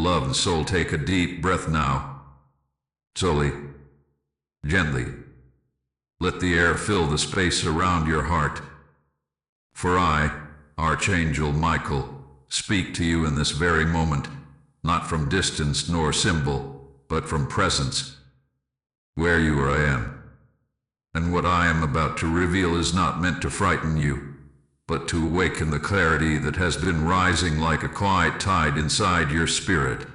beloved soul, take a deep breath now. Slowly, gently, let the air fill the space around your heart. For I, Archangel Michael, speak to you in this very moment, not from distance nor symbol, but from presence. Where you are, I am. And what I am about to reveal is not meant to frighten you, but to awaken the clarity that has been rising like a quiet tide inside your spirit.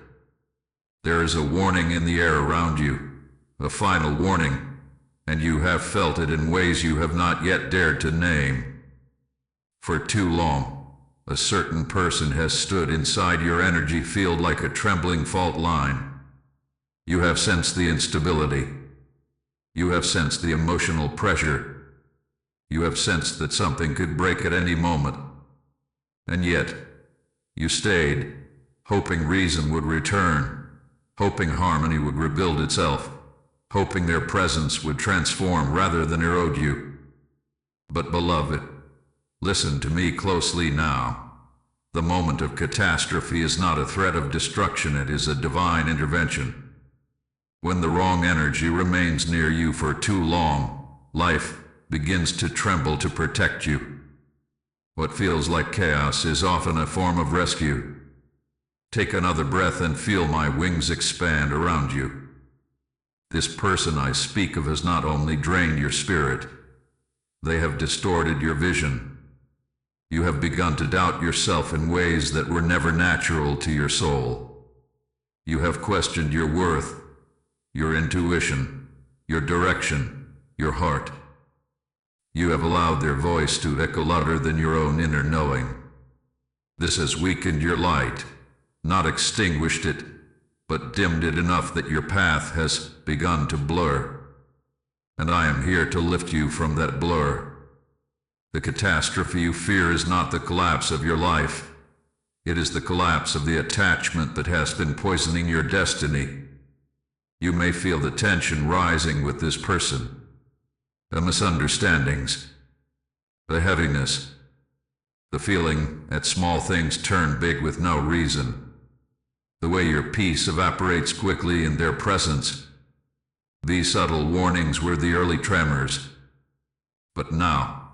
There is a warning in the air around you, a final warning, and you have felt it in ways you have not yet dared to name. For too long, a certain person has stood inside your energy field like a trembling fault line. You have sensed the instability. You have sensed the emotional pressure. You have sensed that something could break at any moment. And yet, you stayed, hoping reason would return, hoping harmony would rebuild itself, hoping their presence would transform rather than erode you. But beloved, listen to me closely now. The moment of catastrophe is not a threat of destruction, it is a divine intervention. When the wrong energy remains near you for too long, life begins to tremble to protect you. What feels like chaos is often a form of rescue. Take another breath and feel my wings expand around you. This person I speak of has not only drained your spirit, they have distorted your vision. You have begun to doubt yourself in ways that were never natural to your soul. You have questioned your worth, your intuition, your direction, your heart. You have allowed their voice to echo louder than your own inner knowing. This has weakened your light, not extinguished it, but dimmed it enough that your path has begun to blur. And I am here to lift you from that blur. The catastrophe you fear is not the collapse of your life. It is the collapse of the attachment that has been poisoning your destiny. You may feel the tension rising with this person, the misunderstandings, the heaviness, the feeling that small things turn big with no reason, the way your peace evaporates quickly in their presence. These subtle warnings were the early tremors. But now,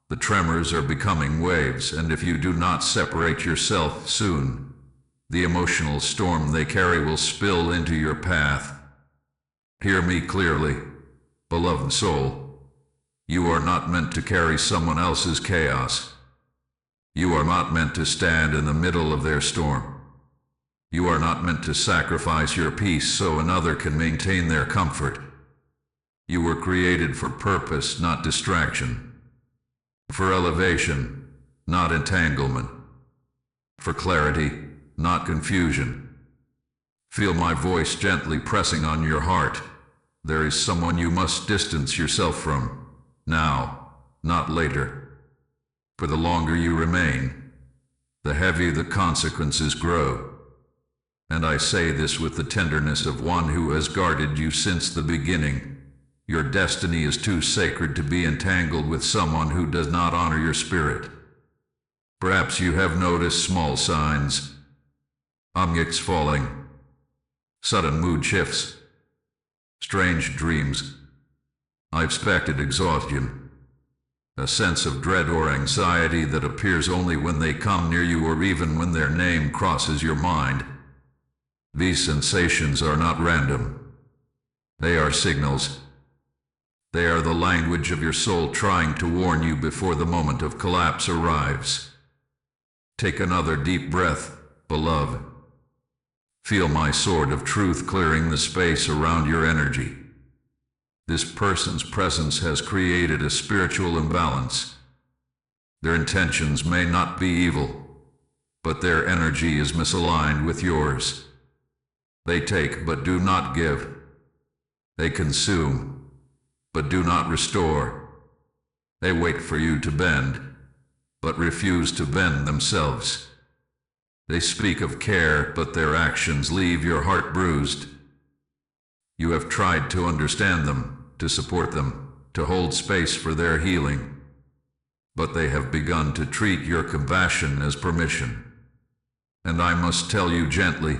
the tremors are becoming waves, and if you do not separate yourself soon, the emotional storm they carry will spill into your path. Hear me clearly, beloved soul. You are not meant to carry someone else's chaos. You are not meant to stand in the middle of their storm. You are not meant to sacrifice your peace so another can maintain their comfort. You were created for purpose, not distraction. For elevation, not entanglement. For clarity, not confusion. Feel my voice gently pressing on your heart. There is someone you must distance yourself from, now, not later. For the longer you remain, the heavier the consequences grow. And I say this with the tenderness of one who has guarded you since the beginning. Your destiny is too sacred to be entangled with someone who does not honor your spirit. Perhaps you have noticed small signs. Objects falling, sudden mood shifts, strange dreams, unexpected exhaustion, a sense of dread or anxiety that appears only when they come near you or even when their name crosses your mind. These sensations are not random. They are signals. They are the language of your soul trying to warn you before the moment of collapse arrives. Take another deep breath, beloved. Feel my sword of truth clearing the space around your energy. This person's presence has created a spiritual imbalance. Their intentions may not be evil, but their energy is misaligned with yours. They take but do not give. They consume but do not restore. They wait for you to bend, but refuse to bend themselves. They speak of care, but their actions leave your heart bruised. You have tried to understand them, to support them, to hold space for their healing, but they have begun to treat your compassion as permission. And I must tell you gently,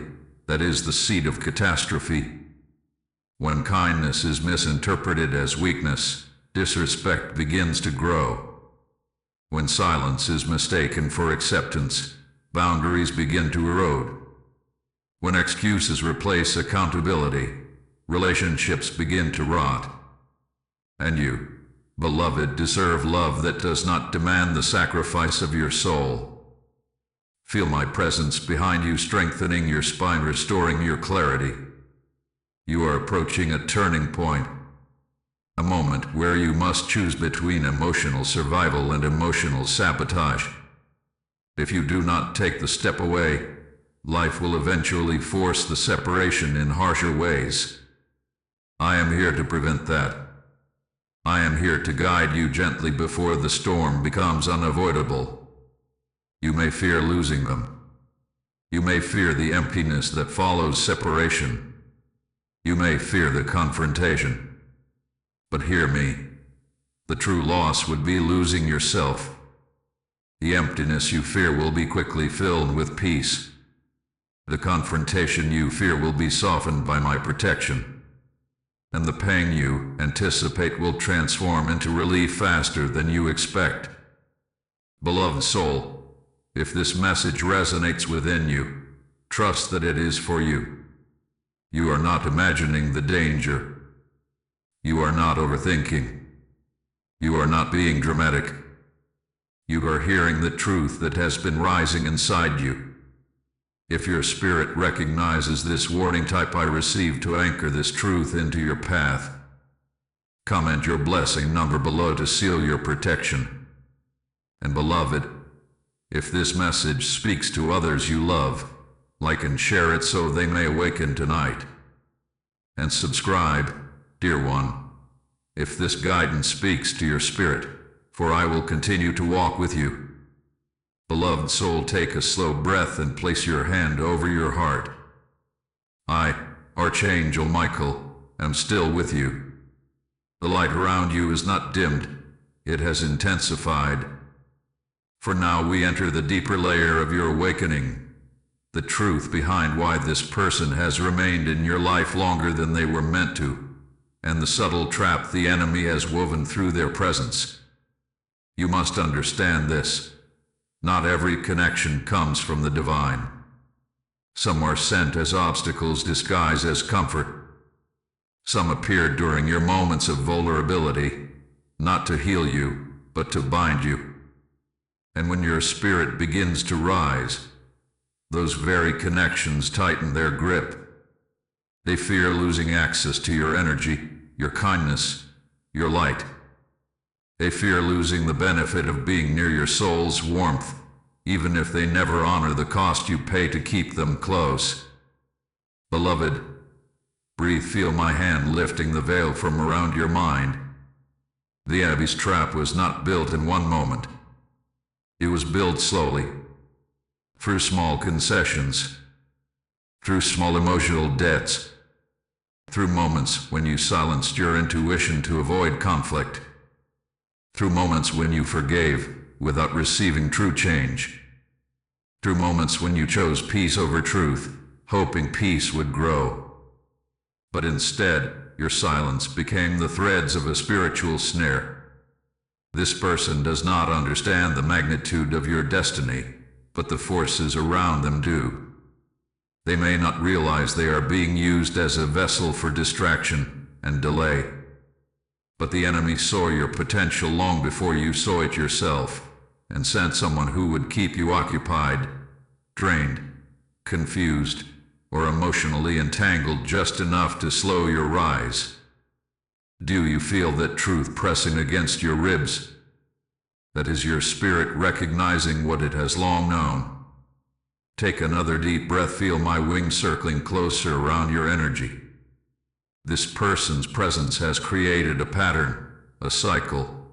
that is the seed of catastrophe. When kindness is misinterpreted as weakness, disrespect begins to grow. When silence is mistaken for acceptance, boundaries begin to erode. When excuses replace accountability, relationships begin to rot. And you, beloved, deserve love that does not demand the sacrifice of your soul. Feel my presence behind you, strengthening your spine, restoring your clarity. You are approaching a turning point, a moment where you must choose between emotional survival and emotional sabotage. If you do not take the step away, life will eventually force the separation in harsher ways. I am here to prevent that. I am here to guide you gently before the storm becomes unavoidable. You may fear losing them. You may fear the emptiness that follows separation. You may fear the confrontation. But hear me. The true loss would be losing yourself. The emptiness you fear will be quickly filled with peace. The confrontation you fear will be softened by my protection. And the pain you anticipate will transform into relief faster than you expect. Beloved soul, if this message resonates within you, trust that it is for you. You are not imagining the danger. You are not overthinking. You are not being dramatic. You are hearing the truth that has been rising inside you. If your spirit recognizes this warning, type I receive to anchor this truth into your path. Comment your blessing number below to seal your protection. And beloved, if this message speaks to others you love, like and share it so they may awaken tonight. And subscribe, dear one, if this guidance speaks to your spirit, for I will continue to walk with you. Beloved soul, take a slow breath and place your hand over your heart. I, Archangel Michael, am still with you. The light around you is not dimmed, it has intensified. For now we enter the deeper layer of your awakening, the truth behind why this person has remained in your life longer than they were meant to, and the subtle trap the enemy has woven through their presence. You must understand this. Not every connection comes from the divine. Some are sent as obstacles disguised as comfort. Some appeared during your moments of vulnerability, not to heal you, but to bind you. And when your spirit begins to rise, those very connections tighten their grip. They fear losing access to your energy, your kindness, your light. They fear losing the benefit of being near your soul's warmth, even if they never honor the cost you pay to keep them close. Beloved, breathe, feel my hand lifting the veil from around your mind. The Abbey's trap was not built in one moment. It was built slowly, through small concessions, through small emotional debts, through moments when you silenced your intuition to avoid conflict, through moments when you forgave without receiving true change, through moments when you chose peace over truth, hoping peace would grow. But instead, your silence became the threads of a spiritual snare. This person does not understand the magnitude of your destiny, but the forces around them do. They may not realize they are being used as a vessel for distraction and delay. But the enemy saw your potential long before you saw it yourself, and sent someone who would keep you occupied, drained, confused, or emotionally entangled just enough to slow your rise. Do you feel that truth pressing against your ribs? That is your spirit recognizing what it has long known. Take another deep breath, feel my wings circling closer around your energy. This person's presence has created a pattern, a cycle,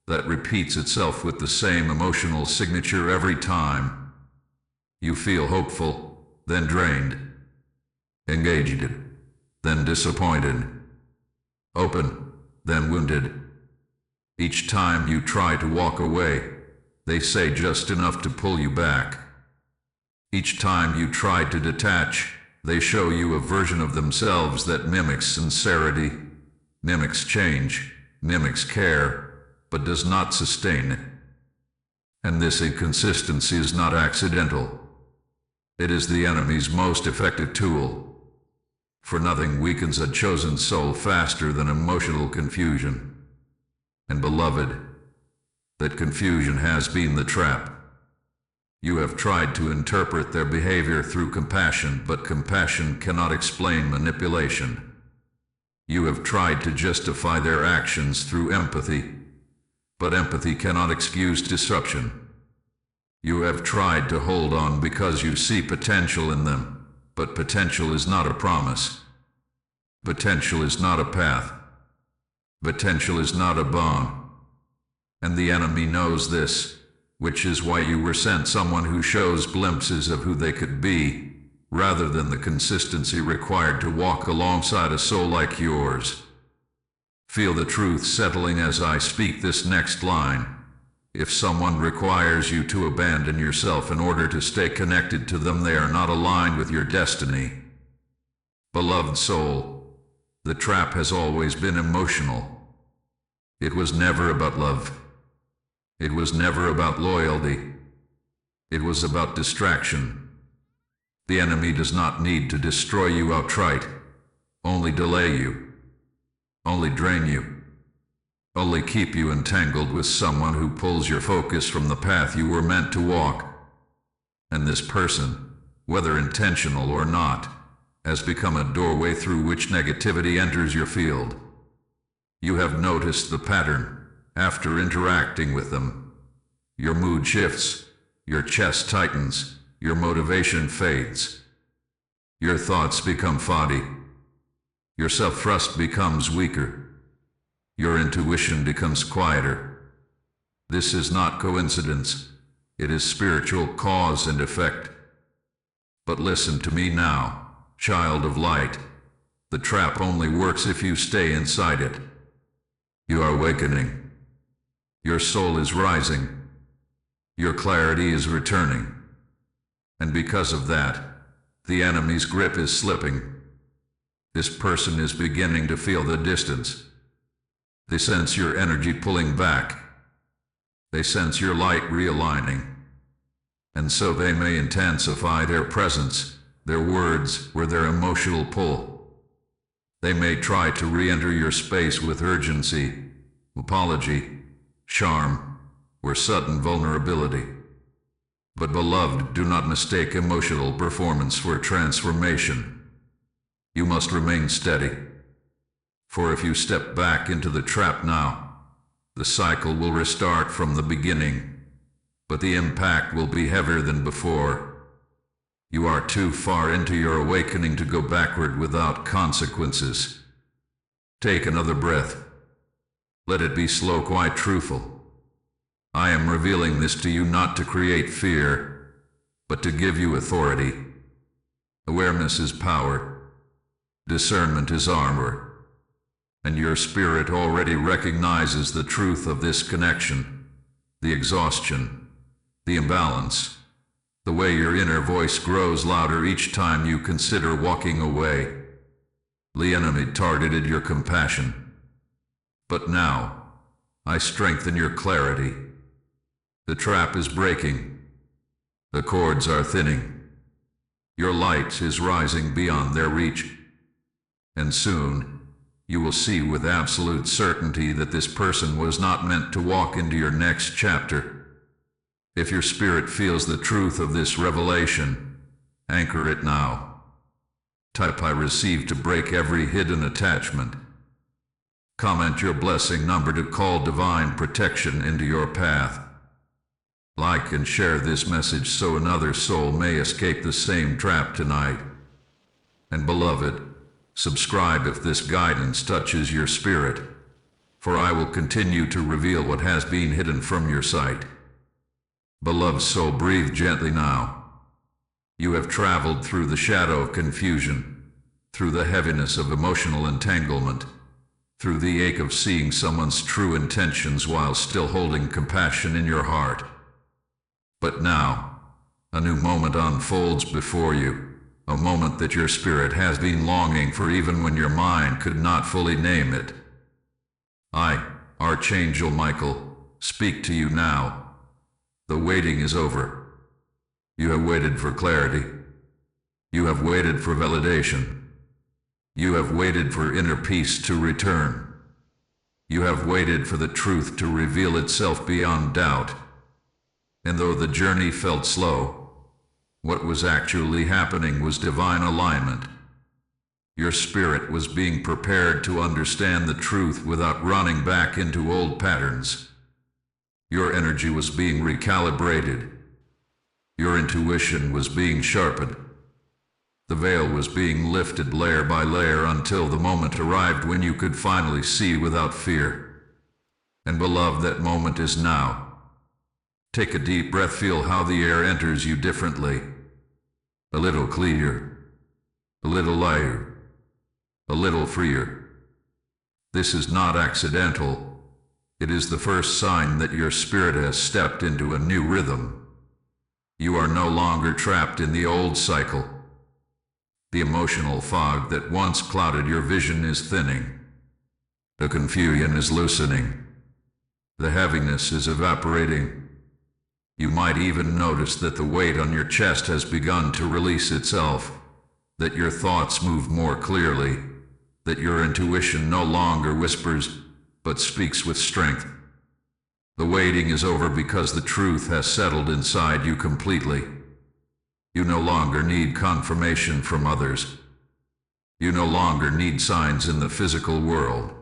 that repeats itself with the same emotional signature every time. You feel hopeful, then drained, engaged, then disappointed, open, then wounded. Each time you try to walk away, they say just enough to pull you back. Each time you try to detach, They show you a version of themselves that mimics sincerity, mimics change, mimics care, but does not sustain it. And this inconsistency is not accidental. It is the enemy's most effective tool. For nothing weakens a chosen soul faster than emotional confusion. And beloved, that confusion has been the trap. You have tried to interpret their behavior through compassion, but compassion cannot explain manipulation. You have tried to justify their actions through empathy, but empathy cannot excuse disruption. You have tried to hold on because you see potential in them, but potential is not a promise. Potential is not a path. Potential is not a bond. And the enemy knows this, which is why you were sent someone who shows glimpses of who they could be, rather than the consistency required to walk alongside a soul like yours. Feel the truth settling as I speak this next line. If someone requires you to abandon yourself in order to stay connected to them, they are not aligned with your destiny. Beloved soul, the trap has always been emotional. It was never about love. It was never about loyalty. It was about distraction. The enemy does not need to destroy you outright, only delay you, only drain you, only keep you entangled with someone who pulls your focus from the path you were meant to walk. And this person, whether intentional or not, has become a doorway through which negativity enters your field. You have noticed the pattern. After interacting with them, your mood shifts, your chest tightens, your motivation fades. Your thoughts become foggy. Your self-trust becomes weaker. Your intuition becomes quieter. This is not coincidence. It is spiritual cause and effect. But listen to me now, child of light. The trap only works if you stay inside it. You are awakening. Your soul is rising. Your clarity is returning. And because of that, the enemy's grip is slipping. This person is beginning to feel the distance. They sense your energy pulling back. They sense your light realigning. And so they may intensify their presence, their words, or their emotional pull. They may try to re-enter your space with urgency, apology, charm, or sudden vulnerability. But beloved, do not mistake emotional performance for transformation. You must remain steady. For if you step back into the trap now, the cycle will restart from the beginning, but the impact will be heavier than before. You are too far into your awakening to go backward without consequences. Take another breath. Let it be slow, quite truthful. I am revealing this to you not to create fear, but to give you authority. Awareness is power. Discernment is armor. And your spirit already recognizes the truth of this connection, the exhaustion, the imbalance, the way your inner voice grows louder each time you consider walking away. The enemy targeted your compassion. But now, I strengthen your clarity. The trap is breaking. The cords are thinning. Your light is rising beyond their reach. And soon, you will see with absolute certainty that this person was not meant to walk into your next chapter. If your spirit feels the truth of this revelation, anchor it now. Type "I receive" to break every hidden attachment. Comment your blessing number to call divine protection into your path. Like and share this message so another soul may escape the same trap tonight. And beloved, subscribe if this guidance touches your spirit, for I will continue to reveal what has been hidden from your sight. Beloved soul, breathe gently now. You have traveled through the shadow of confusion, through the heaviness of emotional entanglement, through the ache of seeing someone's true intentions while still holding compassion in your heart. But now, a new moment unfolds before you, a moment that your spirit has been longing for even when your mind could not fully name it. I, Archangel Michael, speak to you now. The waiting is over. You have waited for clarity. You have waited for validation. You have waited for inner peace to return. You have waited for the truth to reveal itself beyond doubt. And though the journey felt slow, what was actually happening was divine alignment. Your spirit was being prepared to understand the truth without running back into old patterns. Your energy was being recalibrated. Your intuition was being sharpened. The veil was being lifted layer by layer until the moment arrived when you could finally see without fear. And beloved, that moment is now. Take a deep breath, feel how the air enters you differently. A little clearer, a little lighter, a little freer. This is not accidental. It is the first sign that your spirit has stepped into a new rhythm. You are no longer trapped in the old cycle. The emotional fog that once clouded your vision is thinning. The confusion is loosening. The heaviness is evaporating. You might even notice that the weight on your chest has begun to release itself, that your thoughts move more clearly, that your intuition no longer whispers, but speaks with strength. The waiting is over because the truth has settled inside you completely. You no longer need confirmation from others. You no longer need signs in the physical world.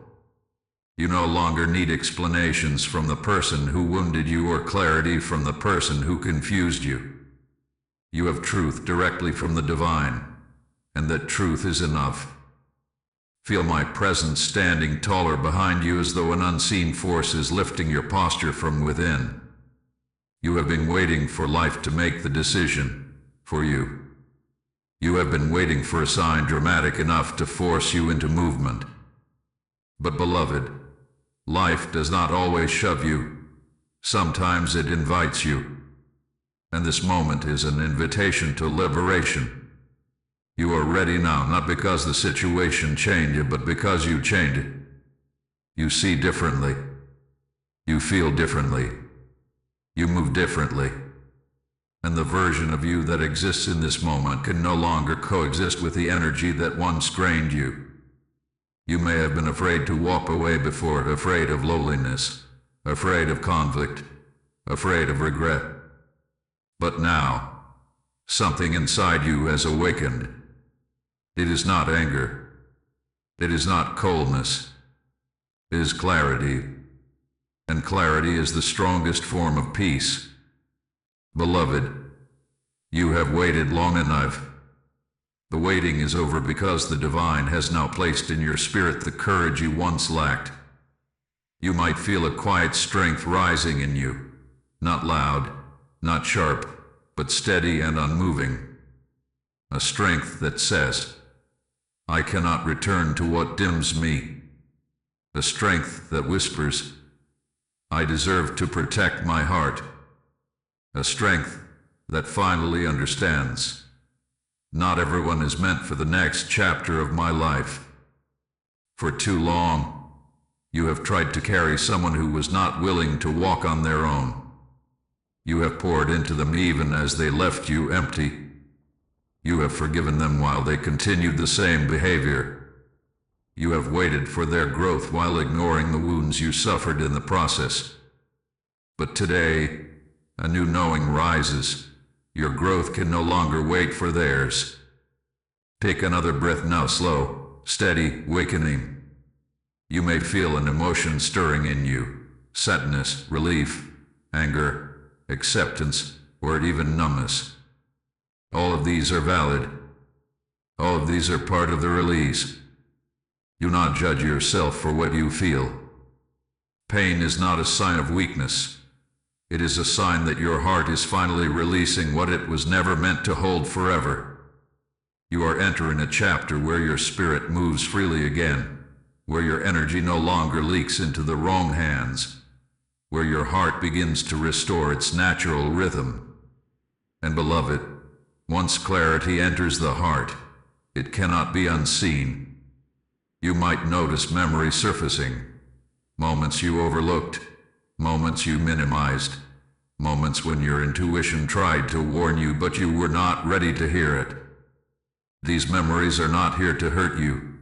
You no longer need explanations from the person who wounded you or clarity from the person who confused you. You have truth directly from the divine, and that truth is enough. Feel my presence standing taller behind you as though an unseen force is lifting your posture from within. You have been waiting for life to make the decision for you. You have been waiting for a sign dramatic enough to force you into movement. But beloved, life does not always shove you. Sometimes it invites you. And this moment is an invitation to liberation. You are ready now, not because the situation changed, but because you changed it. You see differently. You feel differently. You move differently. And the version of you that exists in this moment can no longer coexist with the energy that once drained you. You may have been afraid to walk away before, afraid of loneliness, afraid of conflict, afraid of regret. But now, something inside you has awakened. It is not anger. It is not coldness. It is clarity. And clarity is the strongest form of peace. Beloved, you have waited long enough. The waiting is over because the divine has now placed in your spirit the courage you once lacked. You might feel a quiet strength rising in you, not loud, not sharp, but steady and unmoving. A strength that says, I cannot return to what dims me. A strength that whispers, I deserve to protect my heart. A strength that finally understands. Not everyone is meant for the next chapter of my life. For too long, you have tried to carry someone who was not willing to walk on their own. You have poured into them even as they left you empty. You have forgiven them while they continued the same behavior. You have waited for their growth while ignoring the wounds you suffered in the process. But today, a new knowing rises. Your growth can no longer wait for theirs. Take another breath now, slow, steady, awakening. You may feel an emotion stirring in you, sadness, relief, anger, acceptance, or even numbness. All of these are valid. All of these are part of the release. Do not judge yourself for what you feel. Pain is not a sign of weakness. It is a sign that your heart is finally releasing what it was never meant to hold forever. You are entering a chapter where your spirit moves freely again, where your energy no longer leaks into the wrong hands, where your heart begins to restore its natural rhythm. And beloved, Once clarity enters the heart, it cannot be unseen. You might notice memory surfacing, moments you overlooked, moments you minimized, moments when your intuition tried to warn you but you were not ready to hear it. These memories are not here to hurt you.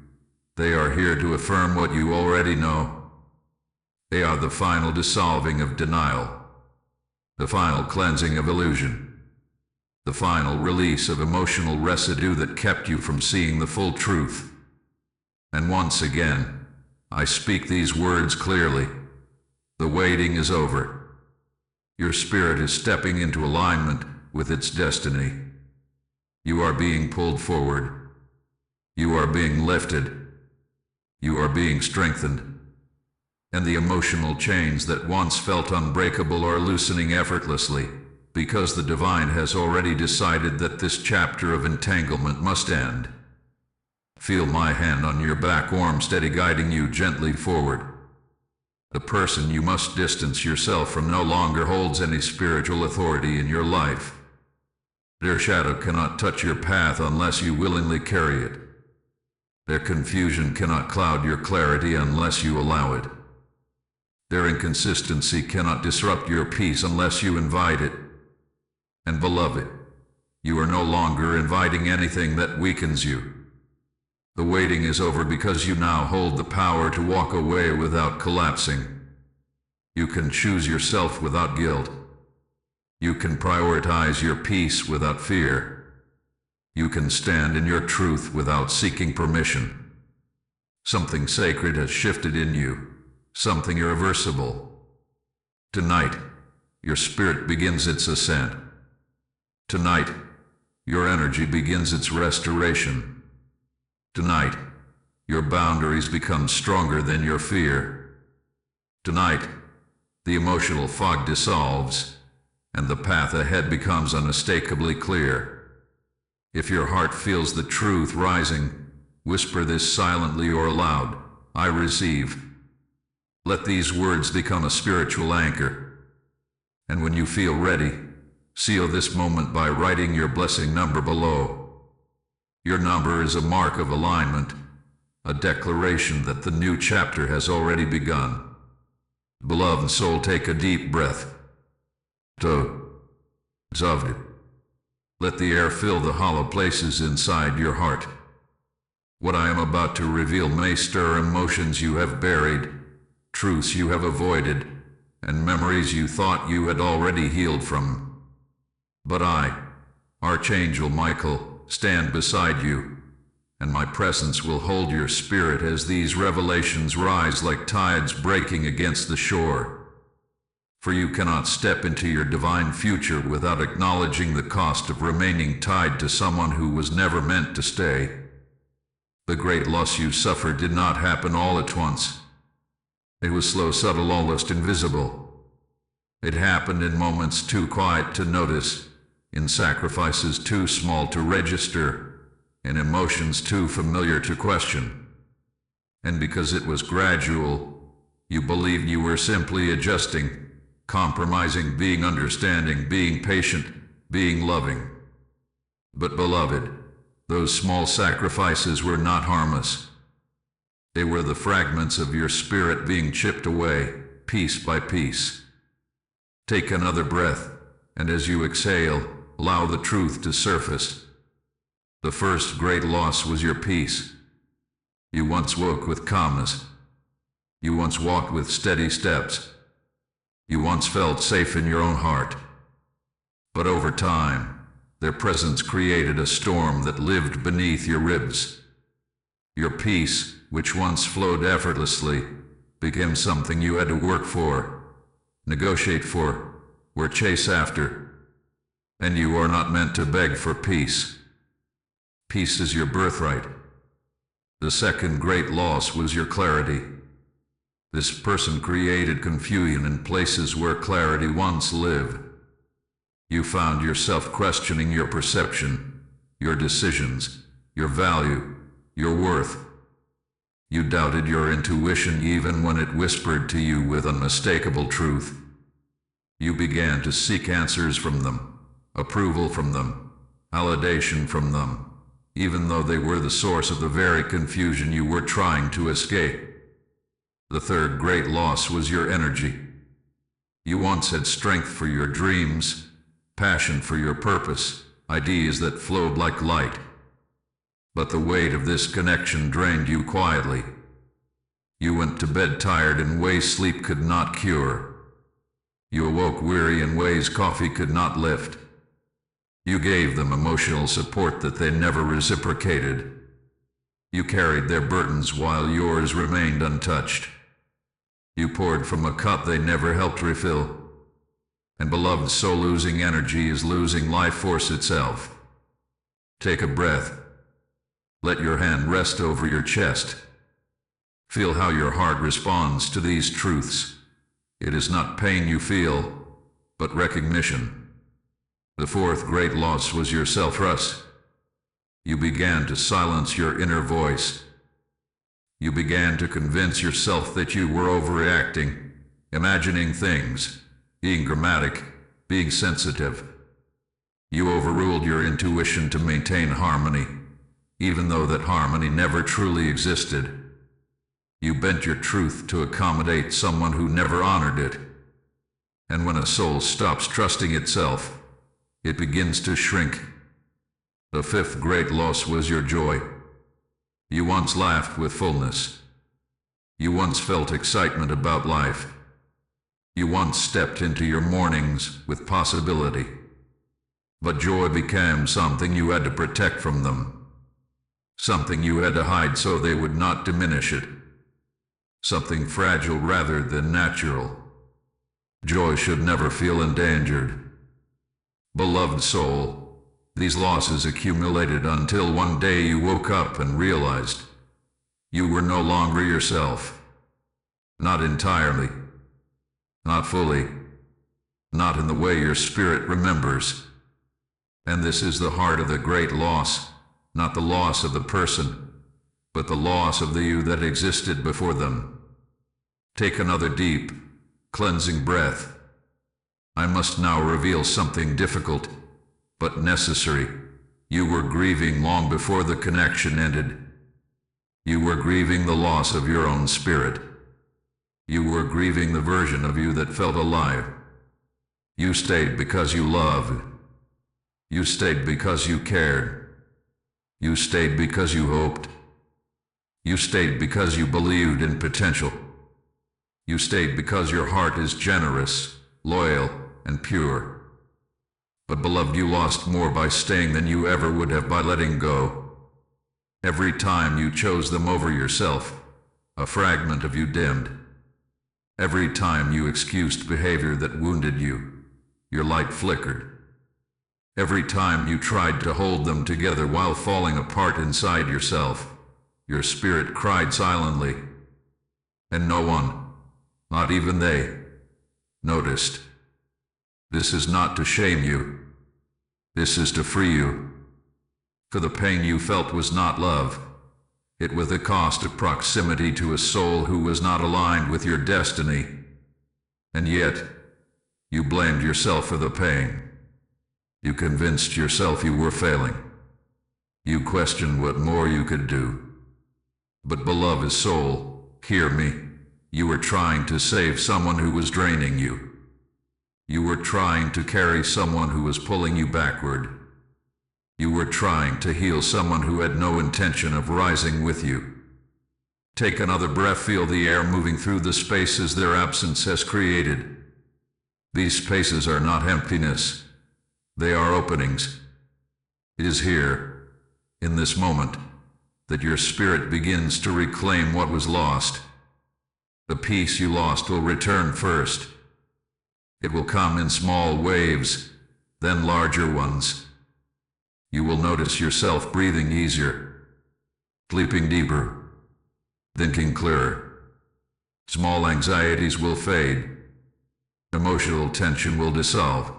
They are here to affirm what you already know. They are the final dissolving of denial, the final cleansing of illusion, the final release of emotional residue that kept you from seeing the full truth. And once again, I speak these words clearly. The waiting is over. Your spirit is stepping into alignment with its destiny. You are being pulled forward. You are being lifted. You are being strengthened. And the emotional chains that once felt unbreakable are loosening effortlessly, because the divine has already decided that this chapter of entanglement must end. Feel my hand on your back, arm steady, guiding you gently forward. The person you must distance yourself from no longer holds any spiritual authority in your life. Their shadow cannot touch your path unless you willingly carry it. Their confusion cannot cloud your clarity unless you allow it. Their inconsistency cannot disrupt your peace unless you invite it. And beloved, you are no longer inviting anything that weakens you. The waiting is over because you now hold the power to walk away without collapsing. You can choose yourself without guilt. You can prioritize your peace without fear. You can stand in your truth without seeking permission. Something sacred has shifted in you, something irreversible. Tonight, your spirit begins its ascent. Tonight, your energy begins its restoration. Tonight, your boundaries become stronger than your fear. Tonight, the emotional fog dissolves, and the path ahead becomes unmistakably clear. If your heart feels the truth rising, whisper this silently or aloud: I receive. Let these words become a spiritual anchor. And when you feel ready, seal this moment by writing your blessing number below. Your number is a mark of alignment, a declaration that the new chapter has already begun. Beloved soul, take a deep breath. Zovd. Let the air fill the hollow places inside your heart. What I am about to reveal may stir emotions you have buried, truths you have avoided, and memories you thought you had already healed from. But I, Archangel Michael, stand beside you, and my presence will hold your spirit as these revelations rise like tides breaking against the shore. For you cannot step into your divine future without acknowledging the cost of remaining tied to someone who was never meant to stay. The great loss you suffered did not happen all at once. It was slow, subtle, almost invisible. It happened in moments too quiet to notice, in sacrifices too small to register, in emotions too familiar to question. And because it was gradual, you believed you were simply adjusting, compromising, being understanding, being patient, being loving. But beloved, those small sacrifices were not harmless. They were the fragments of your spirit being chipped away, piece by piece. Take another breath, and as you exhale, allow the truth to surface. The first great loss was your peace. You once woke with calmness. You once walked with steady steps. You once felt safe in your own heart. But over time, their presence created a storm that lived beneath your ribs. Your peace, which once flowed effortlessly, became something you had to work for, negotiate for, or chase after. And you are not meant to beg for peace. Peace is your birthright. The second great loss was your clarity. This person created confusion in places where clarity once lived. You found yourself questioning your perception, your decisions, your value, your worth. You doubted your intuition even when it whispered to you with unmistakable truth. You began to seek answers from them, approval from them, validation from them, even though they were the source of the very confusion you were trying to escape. The third great loss was your energy. You once had strength for your dreams, passion for your purpose, ideas that flowed like light. But the weight of this connection drained you quietly. You went to bed tired in ways sleep could not cure. You awoke weary in ways coffee could not lift. You gave them emotional support that they never reciprocated. You carried their burdens while yours remained untouched. You poured from a cup they never helped refill. And beloved soul, losing energy is losing life force itself. Take a breath. Let your hand rest over your chest. Feel how your heart responds to these truths. It is not pain you feel, but recognition. The fourth great loss was your self-trust. You began to silence your inner voice. You began to convince yourself that you were overreacting, imagining things, being dramatic, being sensitive. You overruled your intuition to maintain harmony, even though that harmony never truly existed. You bent your truth to accommodate someone who never honored it. And when a soul stops trusting itself, it begins to shrink. The fifth great loss was your joy. You once laughed with fullness. You once felt excitement about life. You once stepped into your mornings with possibility. But joy became something you had to protect from them. Something you had to hide so they would not diminish it. Something fragile rather than natural. Joy should never feel endangered. Beloved soul, these losses accumulated until one day you woke up and realized you were no longer yourself. Not entirely. Not fully. Not in the way your spirit remembers. And this is the heart of the great loss, not the loss of the person, but the loss of the you that existed before them. Take another deep, cleansing breath. I must now reveal something difficult, but necessary. You were grieving long before the connection ended. You were grieving the loss of your own spirit. You were grieving the version of you that felt alive. You stayed because you loved. You stayed because you cared. You stayed because you hoped. You stayed because you believed in potential. You stayed because your heart is generous, loyal, and pure. But beloved, you lost more by staying than you ever would have by letting go. Every time you chose them over yourself, a fragment of you dimmed. Every time you excused behavior that wounded you, your light flickered. Every time you tried to hold them together while falling apart inside yourself, your spirit cried silently. And no one, not even they, noticed. This is not to shame you. This is to free you. For the pain you felt was not love. It was the cost of proximity to a soul who was not aligned with your destiny. And yet, you blamed yourself for the pain. You convinced yourself you were failing. You questioned what more you could do. But beloved soul, hear me. You were trying to save someone who was draining you. You were trying to carry someone who was pulling you backward. You were trying to heal someone who had no intention of rising with you. Take another breath, feel the air moving through the spaces their absence has created. These spaces are not emptiness. They are openings. It is here, in this moment, that your spirit begins to reclaim what was lost. The peace you lost will return first. It will come in small waves, then larger ones. You will notice yourself breathing easier, sleeping deeper, thinking clearer. Small anxieties will fade. Emotional tension will dissolve.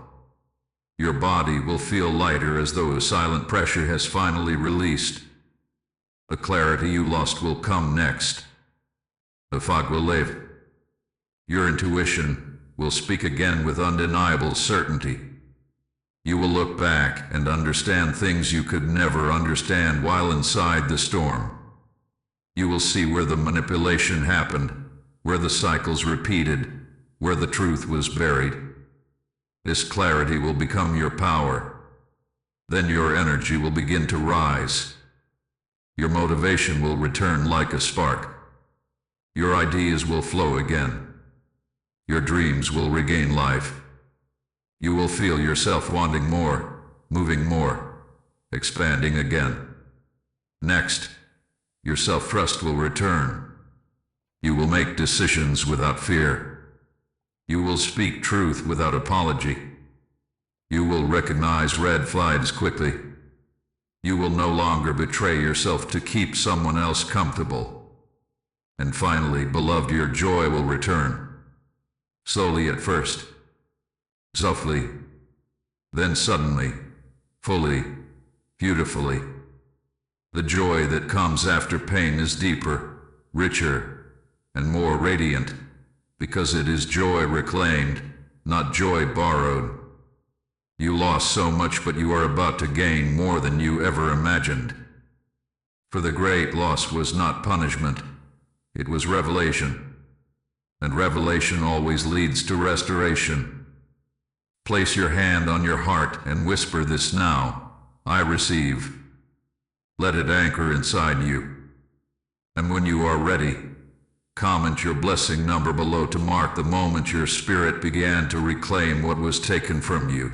Your body will feel lighter as though a silent pressure has finally released. The clarity you lost will come next. The fog will lift. Your intuition will speak again with undeniable certainty. You will look back and understand things you could never understand while inside the storm. You will see where the manipulation happened, where the cycles repeated, where the truth was buried. This clarity will become your power. Then your energy will begin to rise. Your motivation will return like a spark. Your ideas will flow again. Your dreams will regain life. You will feel yourself wanting more, moving more, expanding again. Next, your self-trust will return. You will make decisions without fear. You will speak truth without apology. You will recognize red flags quickly. You will no longer betray yourself to keep someone else comfortable. And finally, beloved, your joy will return. Slowly at first, softly, then suddenly, fully, beautifully. The joy that comes after pain is deeper, richer, and more radiant, because it is joy reclaimed, not joy borrowed. You lost so much, but you are about to gain more than you ever imagined. For the great loss was not punishment, it was revelation. And revelation always leads to restoration. Place your hand on your heart and whisper this now: I receive. Let it anchor inside you. And when you are ready, comment your blessing number below to mark the moment your spirit began to reclaim what was taken from you.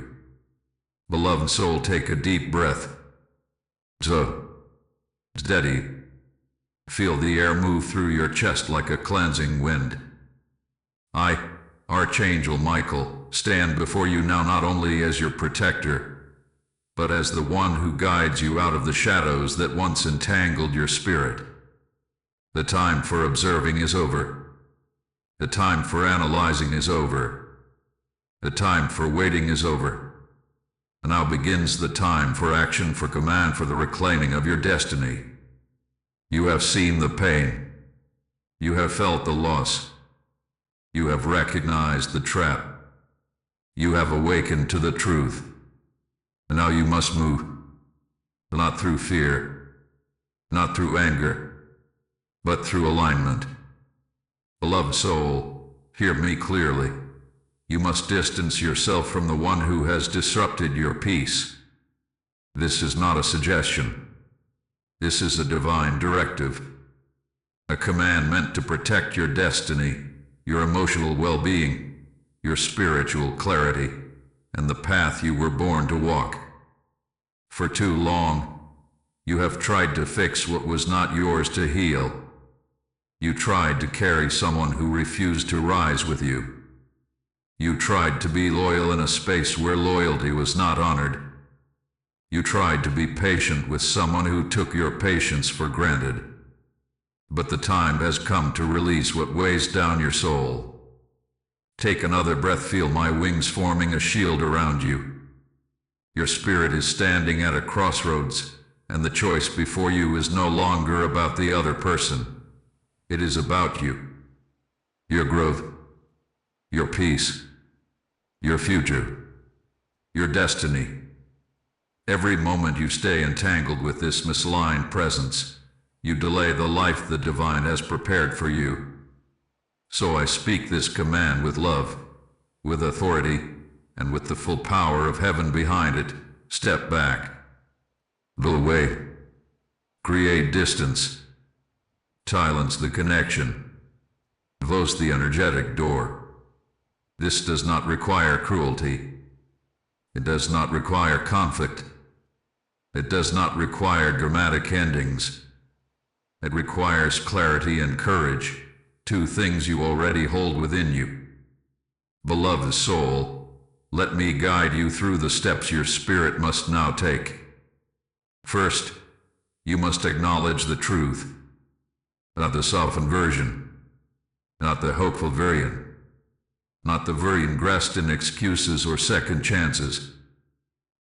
Beloved soul, take a deep breath. Steady. Feel the air move through your chest like a cleansing wind. I, Archangel Michael, stand before you now not only as your protector, but as the one who guides you out of the shadows that once entangled your spirit. The time for observing is over. The time for analyzing is over. The time for waiting is over. And now begins the time for action, for command, for the reclaiming of your destiny. You have seen the pain. You have felt the loss. You have recognized the trap. You have awakened to the truth. And now you must move, not through fear, not through anger, but through alignment. Beloved soul, hear me clearly. You must distance yourself from the one who has disrupted your peace. This is not a suggestion. This is a divine directive, a command meant to protect your destiny, your emotional well-being, your spiritual clarity, and the path you were born to walk. For too long, you have tried to fix what was not yours to heal. You tried to carry someone who refused to rise with you. You tried to be loyal in a space where loyalty was not honored. You tried to be patient with someone who took your patience for granted. But the time has come to release what weighs down your soul. Take another breath, feel my wings forming a shield around you. Your spirit is standing at a crossroads, and the choice before you is no longer about the other person. It is about you, your growth, your peace, your future, your destiny. Every moment you stay entangled with this misaligned presence, you delay the life the divine has prepared for you. So I speak this command with love, with authority, and with the full power of heaven behind it. Step back. Pull away. Create distance. Silence the connection. Close the energetic door. This does not require cruelty. It does not require conflict. It does not require dramatic endings. It requires clarity and courage, two things you already hold within you. Beloved soul, let me guide you through the steps your spirit must now take. First, you must acknowledge the truth, not the softened version, not the hopeful variant, not the variant dressed in excuses or second chances.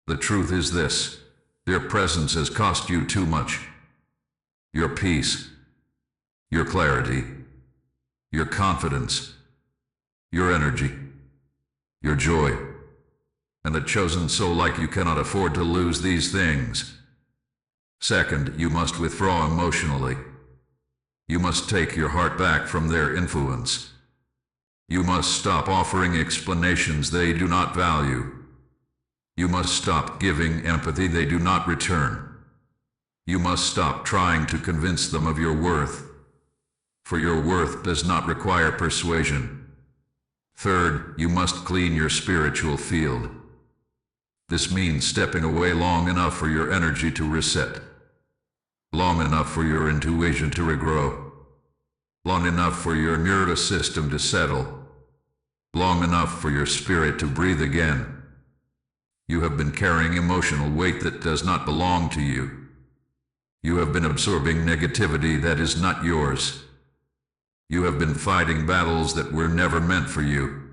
The truth is this: their presence has cost you too much. Your peace, your clarity, your confidence, your energy, your joy. and a chosen soul like you cannot afford to lose these things. Second, you must withdraw emotionally. You must take your heart back from their influence. You must stop offering explanations they do not value. You must stop giving empathy they do not return. You must stop trying to convince them of your worth, for your worth does not require persuasion. Third, you must clean your spiritual field. This means stepping away long enough for your energy to reset, long enough for your intuition to regrow, long enough for your nervous system to settle, long enough for your spirit to breathe again. You have been carrying emotional weight that does not belong to you. You have been absorbing negativity that is not yours. You have been fighting battles that were never meant for you.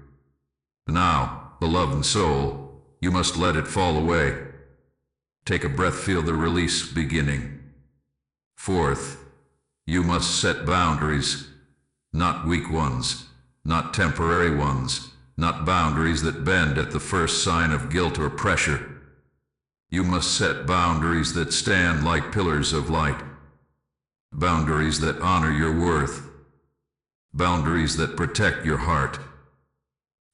Now, beloved soul, you must let it fall away. Take a breath, feel the release beginning. Fourth, you must set boundaries, not weak ones, not temporary ones, not boundaries that bend at the first sign of guilt or pressure. You must set boundaries that stand like pillars of light, boundaries that honor your worth, boundaries that protect your heart,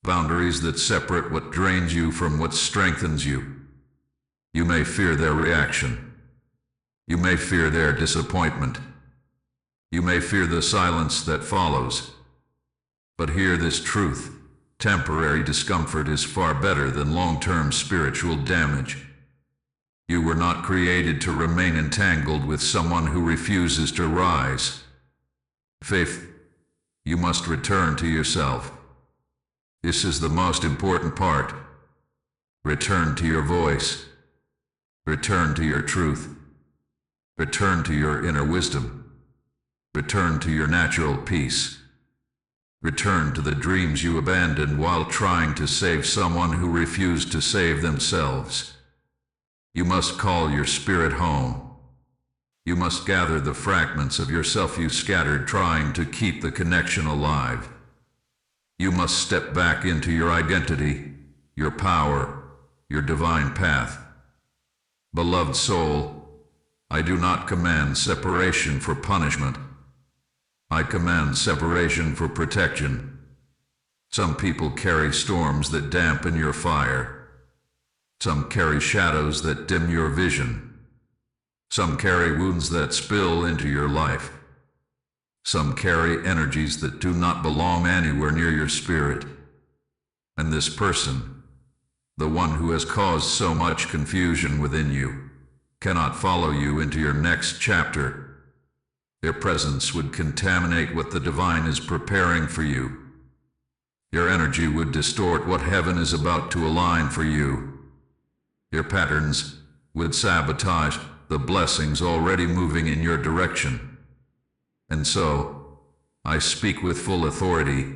boundaries that separate what drains you from what strengthens you. You may fear their reaction. You may fear their disappointment. You may fear the silence that follows. But hear this truth: temporary discomfort is far better than long-term spiritual damage. You were not created to remain entangled with someone who refuses to rise. Fifth, you must return to yourself. This is the most important part. Return to your voice. Return to your truth. Return to your inner wisdom. Return to your natural peace. Return to the dreams you abandoned while trying to save someone who refused to save themselves. You must call your spirit home. You must gather the fragments of yourself you scattered trying to keep the connection alive. You must step back into your identity, your power, your divine path. Beloved soul, I do not command separation for punishment. I command separation for protection. Some people carry storms that dampen your fire. Some carry shadows that dim your vision. Some carry wounds that spill into your life. Some carry energies that do not belong anywhere near your spirit. And this person, the one who has caused so much confusion within you, cannot follow you into your next chapter. Their presence would contaminate what the divine is preparing for you. Your energy would distort what heaven is about to align for you. Your patterns would sabotage the blessings already moving in your direction. And so, I speak with full authority.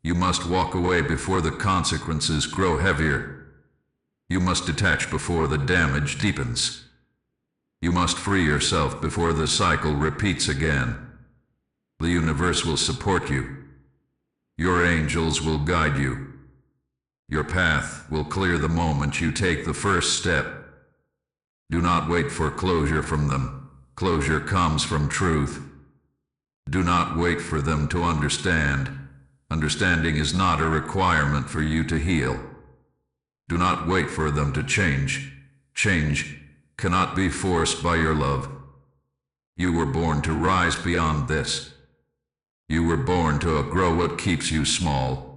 You must walk away before the consequences grow heavier. You must detach before the damage deepens. You must free yourself before the cycle repeats again. The universe will support you. Your angels will guide you. Your path will clear the moment you take the first step. Do not wait for closure from them. Closure comes from truth. Do not wait for them to understand. Understanding is not a requirement for you to heal. Do not wait for them to change. Change cannot be forced by your love. You were born to rise beyond this. You were born to outgrow what keeps you small.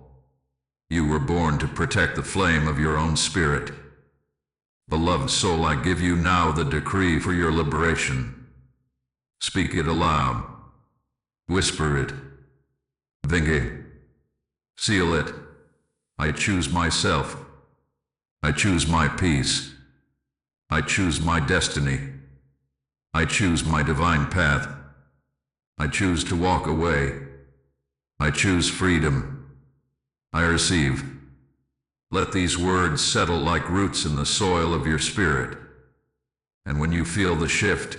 You were born to protect the flame of your own spirit. Beloved soul, I give you now the decree for your liberation. Speak it aloud. Whisper it. Vinge. Seal it. I choose myself. I choose my peace. I choose my destiny. I choose my divine path. I choose to walk away. I choose freedom. I receive. Let these words settle like roots in the soil of your spirit. And when you feel the shift,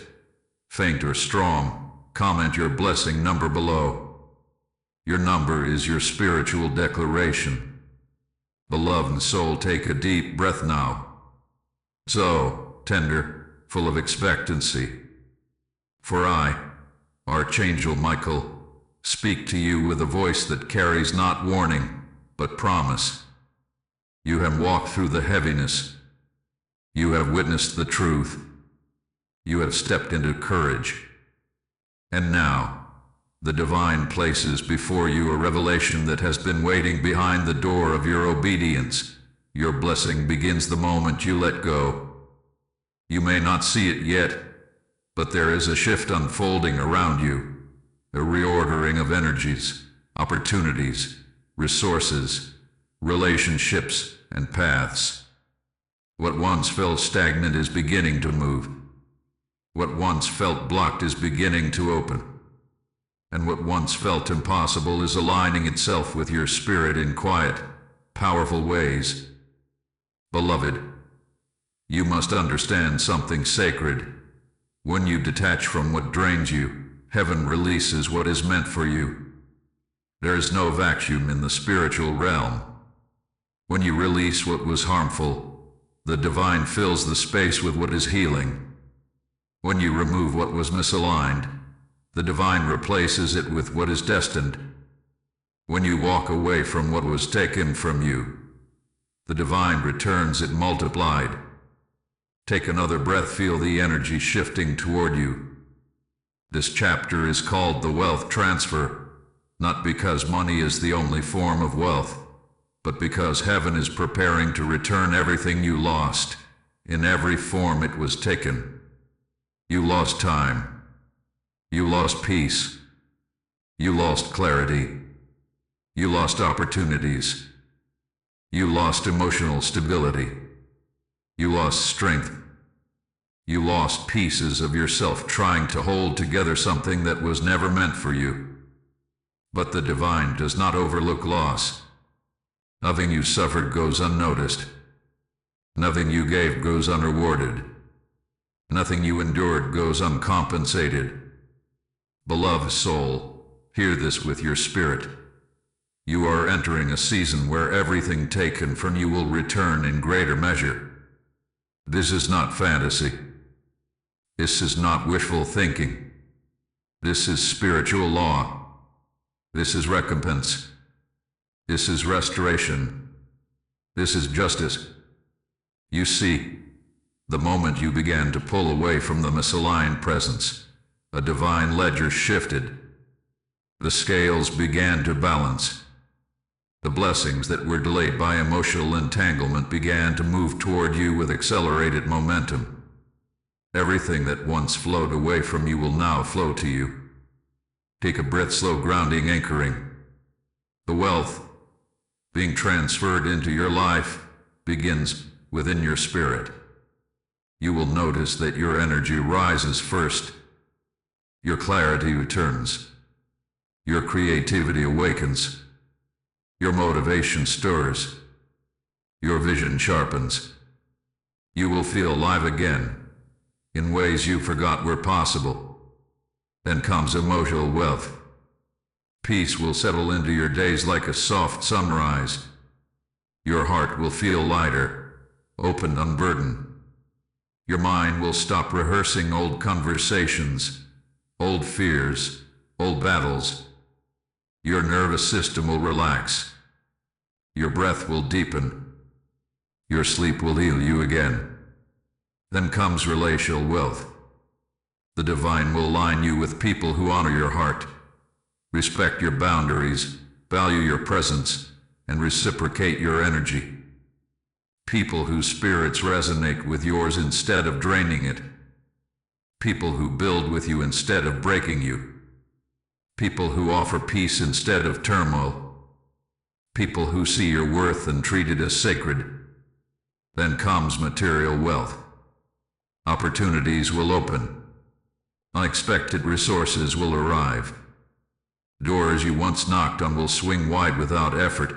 faint or strong, comment your blessing number below. Your number is your spiritual declaration. Beloved soul, take a deep breath now. So tender, full of expectancy. For I, Archangel Michael, speak to you with a voice that carries not warning, but promise. You have walked through the heaviness. You have witnessed the truth. You have stepped into courage. And now, the divine places before you a revelation that has been waiting behind the door of your obedience. Your blessing begins the moment you let go. You may not see it yet, but there is a shift unfolding around you, a reordering of energies, opportunities, resources, relationships, and paths. What once felt stagnant is beginning to move. What once felt blocked is beginning to open. And what once felt impossible is aligning itself with your spirit in quiet, powerful ways. Beloved, you must understand something sacred. When you detach from what drains you, heaven releases what is meant for you. There is no vacuum in the spiritual realm. When you release what was harmful, the divine fills the space with what is healing. When you remove what was misaligned, the divine replaces it with what is destined. When you walk away from what was taken from you, the divine returns it multiplied. Take another breath, feel the energy shifting toward you. This chapter is called the wealth transfer, not because money is the only form of wealth, but because heaven is preparing to return everything you lost, in every form it was taken. You lost time. You lost peace. You lost clarity. You lost opportunities. You lost emotional stability. You lost strength. You lost pieces of yourself trying to hold together something that was never meant for you. But the divine does not overlook loss. Nothing you suffered goes unnoticed. Nothing you gave goes unrewarded. Nothing you endured goes uncompensated. Beloved soul, hear this with your spirit. You are entering a season where everything taken from you will return in greater measure. This is not fantasy. This is not wishful thinking. This is spiritual law. This is recompense. This is restoration. This is justice. You see, the moment you began to pull away from the misaligned presence, a divine ledger shifted. The scales began to balance. The blessings that were delayed by emotional entanglement began to move toward you with accelerated momentum. Everything that once flowed away from you will now flow to you. Take a breath, slow grounding, anchoring. The wealth being transferred into your life begins within your spirit. You will notice that your energy rises first. Your clarity returns. Your creativity awakens. Your motivation stirs. Your vision sharpens. You will feel alive again, in ways you forgot were possible. Then comes emotional wealth. Peace will settle into your days like a soft sunrise. Your heart will feel lighter, open, unburdened. Your mind will stop rehearsing old conversations, old fears, old battles. Your nervous system will relax. Your breath will deepen. Your sleep will heal you again. Then comes relational wealth. The divine will align you with people who honor your heart, respect your boundaries, value your presence, and reciprocate your energy. People whose spirits resonate with yours instead of draining it. People who build with you instead of breaking you. People who offer peace instead of turmoil. People who see your worth and treat it as sacred. Then comes material wealth. Opportunities will open. Unexpected resources will arrive. Doors you once knocked on will swing wide without effort.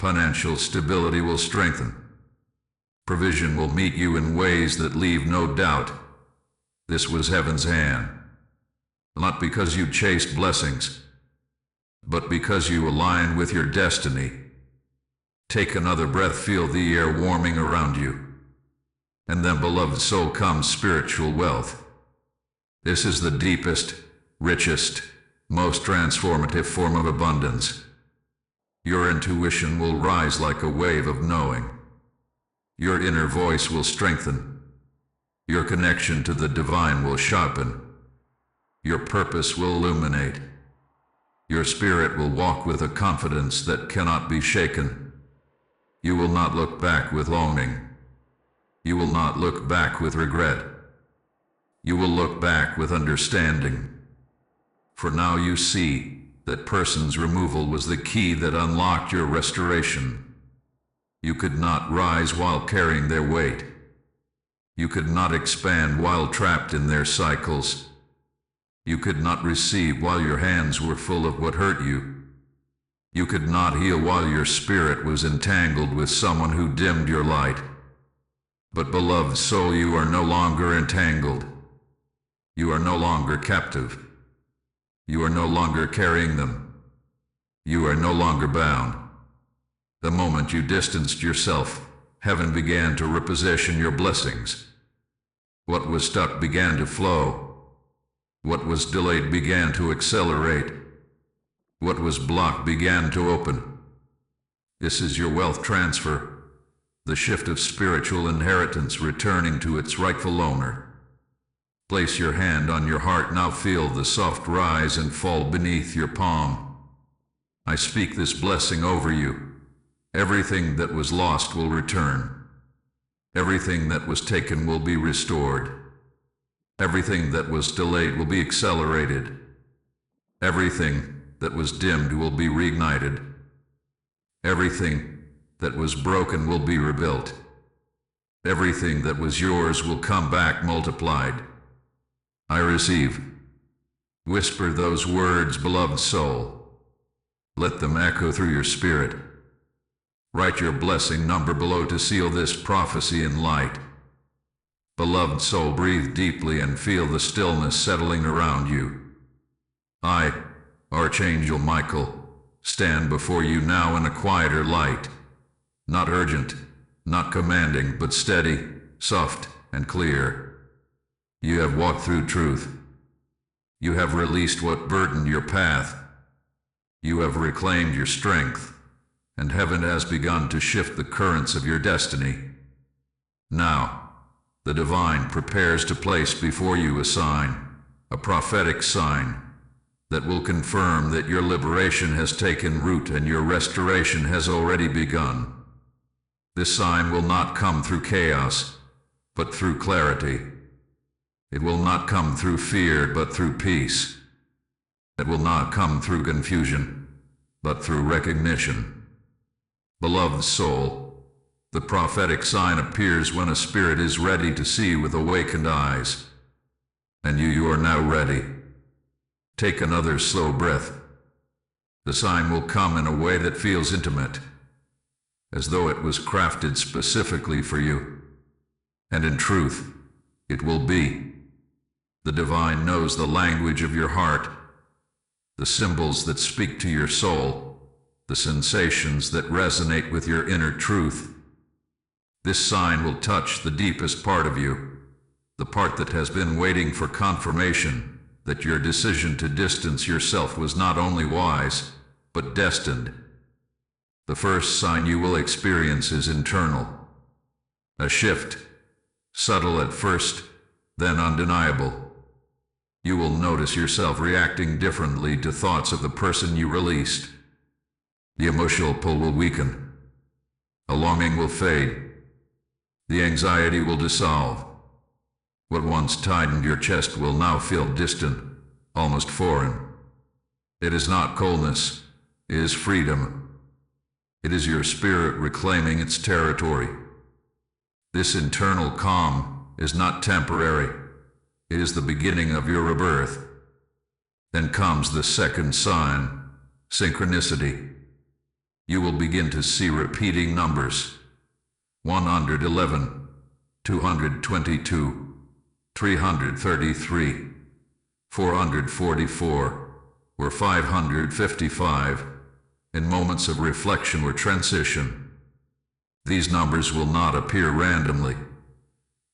Financial stability will strengthen. Provision will meet you in ways that leave no doubt. This was heaven's hand. Not because you chased blessings, but because you aligned with your destiny. Take another breath, feel the air warming around you. And then, beloved soul, comes spiritual wealth. This is the deepest, richest, most transformative form of abundance. Your intuition will rise like a wave of knowing. Your inner voice will strengthen. Your connection to the divine will sharpen. Your purpose will illuminate. Your spirit will walk with a confidence that cannot be shaken. You will not look back with longing. You will not look back with regret. You will look back with understanding. For now you see that person's removal was the key that unlocked your restoration. You could not rise while carrying their weight. You could not expand while trapped in their cycles. You could not receive while your hands were full of what hurt you. You could not heal while your spirit was entangled with someone who dimmed your light. But beloved soul, you are no longer entangled. You are no longer captive. You are no longer carrying them. You are no longer bound. The moment you distanced yourself, heaven began to reposition your blessings. What was stuck began to flow. What was delayed began to accelerate. What was blocked began to open. This is your wealth transfer, the shift of spiritual inheritance returning to its rightful owner. Place your hand on your heart now. Feel the soft rise and fall beneath your palm. I speak this blessing over you. Everything that was lost will return. Everything that was taken will be restored. Everything that was delayed will be accelerated. Everything that was dimmed will be reignited. Everything that was broken will be rebuilt. Everything that was yours will come back multiplied. I receive. Whisper those words, beloved soul. Let them echo through your spirit. Write your blessing number below to seal this prophecy in light. Beloved soul, breathe deeply and feel the stillness settling around you. I, Archangel Michael, stand before you now in a quieter light. Not urgent, not commanding, but steady, soft, and clear. You have walked through truth. You have released what burdened your path. You have reclaimed your strength, and heaven has begun to shift the currents of your destiny. Now, the divine prepares to place before you a sign, a prophetic sign, that will confirm that your liberation has taken root and your restoration has already begun. This sign will not come through chaos, but through clarity. It will not come through fear, but through peace. It will not come through confusion, but through recognition. Beloved soul, the prophetic sign appears when a spirit is ready to see with awakened eyes. And you are now ready. Take another slow breath. The sign will come in a way that feels intimate, as though it was crafted specifically for you. And in truth, it will be. The divine knows the language of your heart, the symbols that speak to your soul, the sensations that resonate with your inner truth. This sign will touch the deepest part of you, the part that has been waiting for confirmation that your decision to distance yourself was not only wise, but destined. The first sign you will experience is internal. A shift, subtle at first, then undeniable. You will notice yourself reacting differently to thoughts of the person you released. The emotional pull will weaken. A longing will fade. The anxiety will dissolve. What once tightened your chest will now feel distant, almost foreign. It is not coldness, it is freedom. It is your spirit reclaiming its territory. This internal calm is not temporary. It is the beginning of your rebirth. Then comes the second sign, synchronicity. You will begin to see repeating numbers. 111, 222, 333, 444, or 555, in moments of reflection or transition. These numbers will not appear randomly.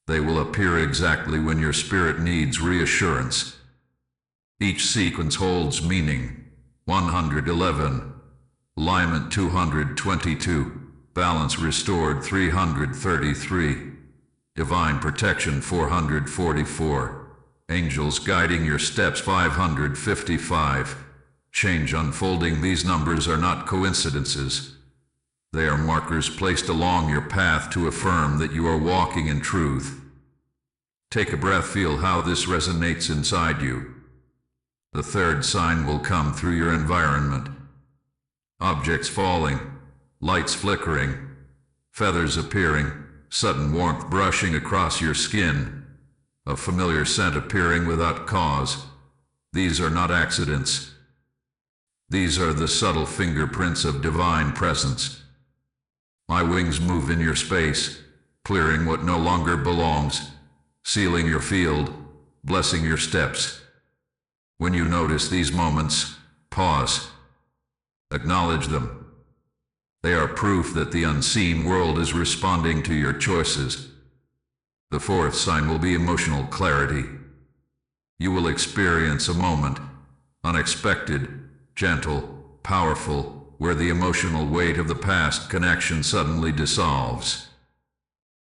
They will appear exactly when your spirit needs reassurance. Each sequence holds meaning. 111. Alignment 222. Balance restored 333. Divine protection 444. Angels guiding your steps 555. Change unfolding. These numbers are not coincidences. They are markers placed along your path to affirm that you are walking in truth. Take a breath, feel how this resonates inside you. The third sign will come through your environment. Objects falling, lights flickering, feathers appearing, sudden warmth brushing across your skin, a familiar scent appearing without cause. These are not accidents. These are the subtle fingerprints of divine presence. My wings move in your space, clearing what no longer belongs, sealing your field, blessing your steps. When you notice these moments, pause. Acknowledge them. They are proof that the unseen world is responding to your choices. The fourth sign will be emotional clarity. You will experience a moment, unexpected, gentle, powerful, where the emotional weight of the past connection suddenly dissolves.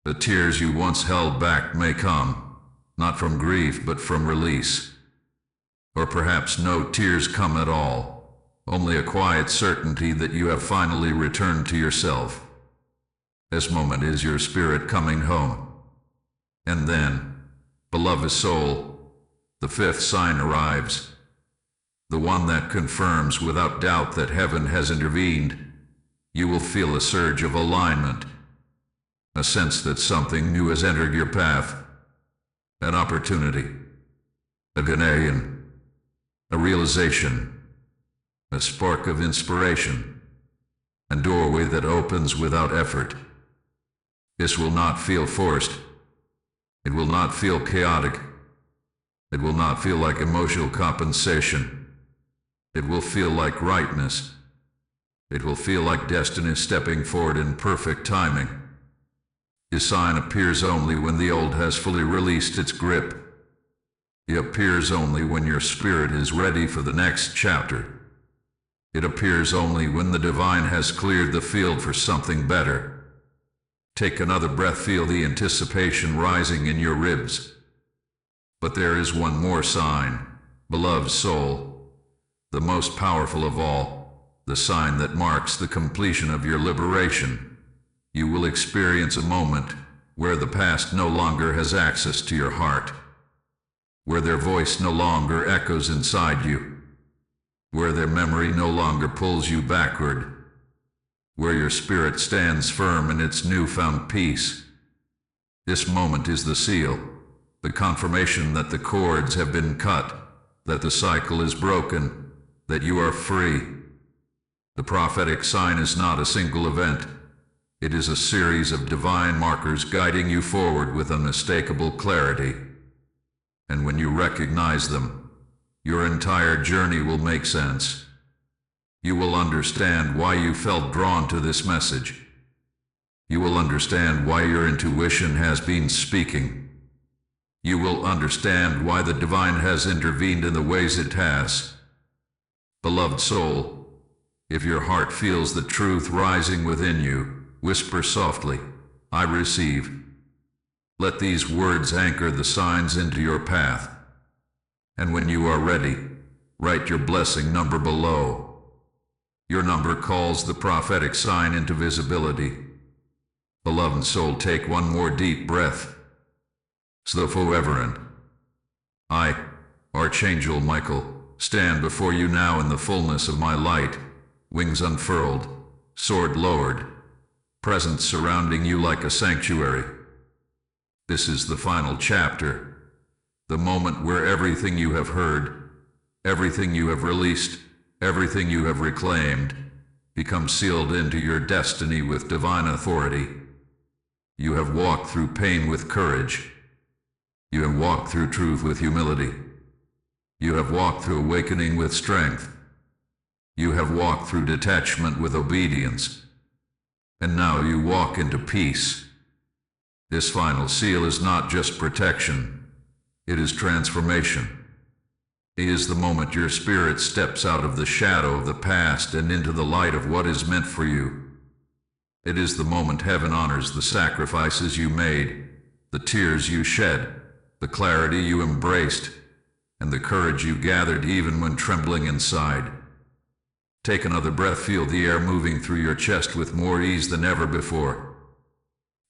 The tears you once held back may come, not from grief but from release. Or perhaps no tears come at all, only a quiet certainty that you have finally returned to yourself. This moment is your spirit coming home. And then, beloved soul, the fifth sign arrives. The one that confirms without doubt that heaven has intervened. You will feel a surge of alignment, a sense that something new has entered your path, an opportunity, a gneion, a realization, a spark of inspiration, a doorway that opens without effort. This will not feel forced. It will not feel chaotic. It will not feel like emotional compensation. It will feel like rightness. It will feel like destiny stepping forward in perfect timing. This sign appears only when the old has fully released its grip. It appears only when your spirit is ready for the next chapter. It appears only when the divine has cleared the field for something better. Take another breath, feel the anticipation rising in your ribs. But there is one more sign, beloved soul. The most powerful of all, the sign that marks the completion of your liberation. You will experience a moment where the past no longer has access to your heart, where their voice no longer echoes inside you, where their memory no longer pulls you backward, where your spirit stands firm in its newfound peace. This moment is the seal, the confirmation that the cords have been cut, that the cycle is broken, that you are free. The prophetic sign is not a single event. It is a series of divine markers guiding you forward with unmistakable clarity. And when you recognize them, your entire journey will make sense. You will understand why you felt drawn to this message. You will understand why your intuition has been speaking. You will understand why the divine has intervened in the ways it has. Beloved soul, if your heart feels the truth rising within you, whisper softly, I receive. Let these words anchor the signs into your path. And when you are ready, write your blessing number below. Your number calls the prophetic sign into visibility. Beloved soul, take one more deep breath. Slow forever. I, Archangel Michael, stand before you now in the fullness of my light, wings unfurled, sword lowered, presence surrounding you like a sanctuary. This is the final chapter, the moment where everything you have heard, everything you have released, everything you have reclaimed, becomes sealed into your destiny with divine authority. You have walked through pain with courage. You have walked through truth with humility. You have walked through awakening with strength. You have walked through detachment with obedience. And now you walk into peace. This final seal is not just protection, it is transformation. It is the moment your spirit steps out of the shadow of the past and into the light of what is meant for you. It is the moment heaven honors the sacrifices you made, the tears you shed, the clarity you embraced, and the courage you gathered even when trembling inside. Take another breath, feel the air moving through your chest with more ease than ever before.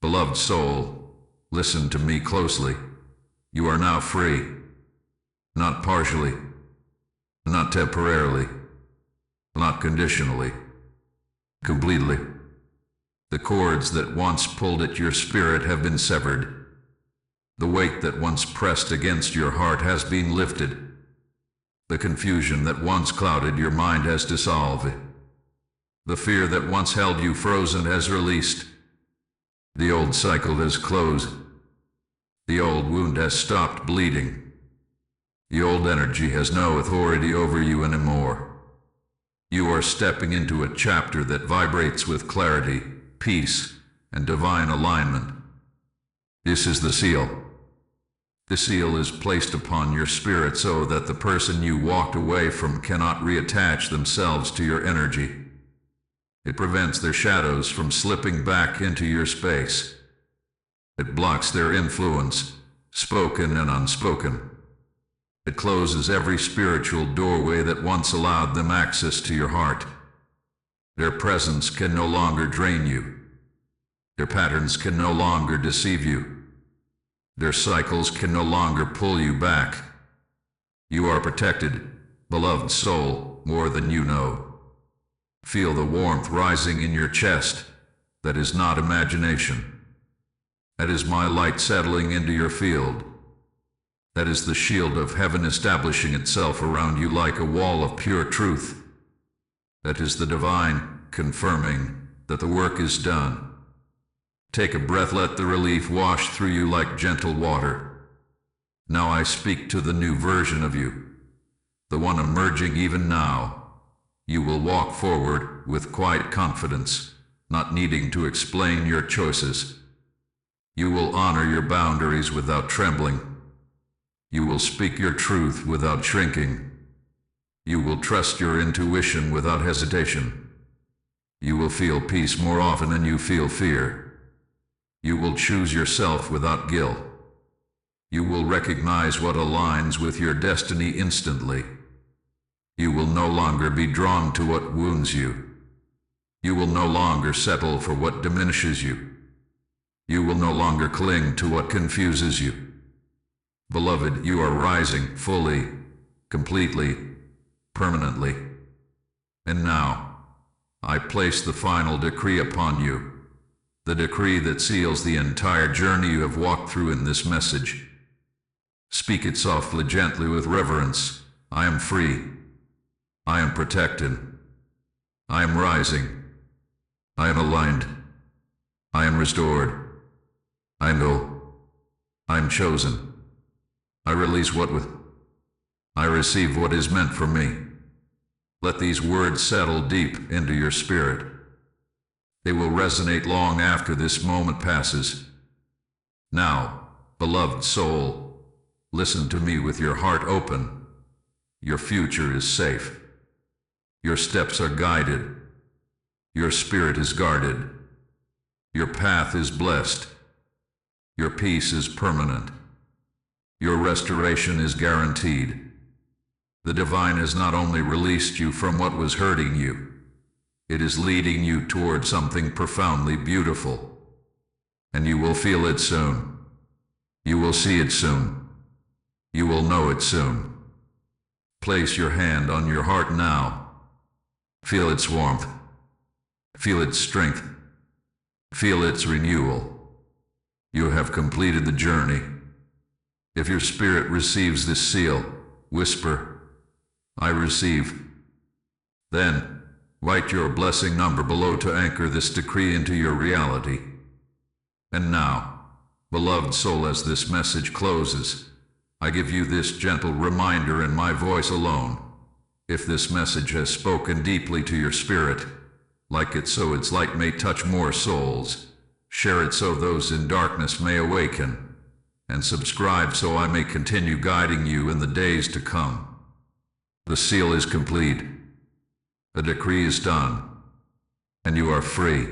Beloved soul, listen to me closely. You are now free. Not partially, not temporarily, not conditionally, completely. The cords that once pulled at your spirit have been severed. The weight that once pressed against your heart has been lifted. The confusion that once clouded your mind has dissolved. The fear that once held you frozen has released. The old cycle has closed. The old wound has stopped bleeding. The old energy has no authority over you anymore. You are stepping into a chapter that vibrates with clarity, peace, and divine alignment. This is the seal. The seal is placed upon your spirit so that the person you walked away from cannot reattach themselves to your energy. It prevents their shadows from slipping back into your space. It blocks their influence, spoken and unspoken. It closes every spiritual doorway that once allowed them access to your heart. Their presence can no longer drain you. Their patterns can no longer deceive you. Their cycles can no longer pull you back. You are protected, beloved soul, more than you know. Feel the warmth rising in your chest. That is not imagination. That is my light settling into your field. That is the shield of heaven establishing itself around you like a wall of pure truth. That is the divine confirming that the work is done. Take a breath, let the relief wash through you like gentle water. Now I speak to the new version of you, the one emerging even now. You will walk forward with quiet confidence, not needing to explain your choices. You will honor your boundaries without trembling. You will speak your truth without shrinking. You will trust your intuition without hesitation. You will feel peace more often than you feel fear. You will choose yourself without guilt. You will recognize what aligns with your destiny instantly. You will no longer be drawn to what wounds you. You will no longer settle for what diminishes you. You will no longer cling to what confuses you. Beloved, you are rising fully, completely, permanently. And now, I place the final decree upon you. The decree that seals the entire journey you have walked through in this message. Speak it softly, gently, with reverence. I am free. I am protected. I am rising. I am aligned. I am restored. I am whole. I am chosen. I release I receive what is meant for me. Let these words settle deep into your spirit. They will resonate long after this moment passes. Now, beloved soul, listen to me with your heart open. Your future is safe. Your steps are guided. Your spirit is guarded. Your path is blessed. Your peace is permanent. Your restoration is guaranteed. The divine has not only released you from what was hurting you, it is leading you toward something profoundly beautiful. And you will feel it soon. You will see it soon. You will know it soon. Place your hand on your heart now. Feel its warmth. Feel its strength. Feel its renewal. You have completed the journey. If your spirit receives this seal, whisper, I receive. Then, write your blessing number below to anchor this decree into your reality. And now, beloved soul, as this message closes, I give you this gentle reminder in my voice alone. If this message has spoken deeply to your spirit, Like it so its light may touch more souls. Share it so those in darkness may awaken. And subscribe so I may continue guiding you in the days to come. The seal is complete. A decree is done. And you are free.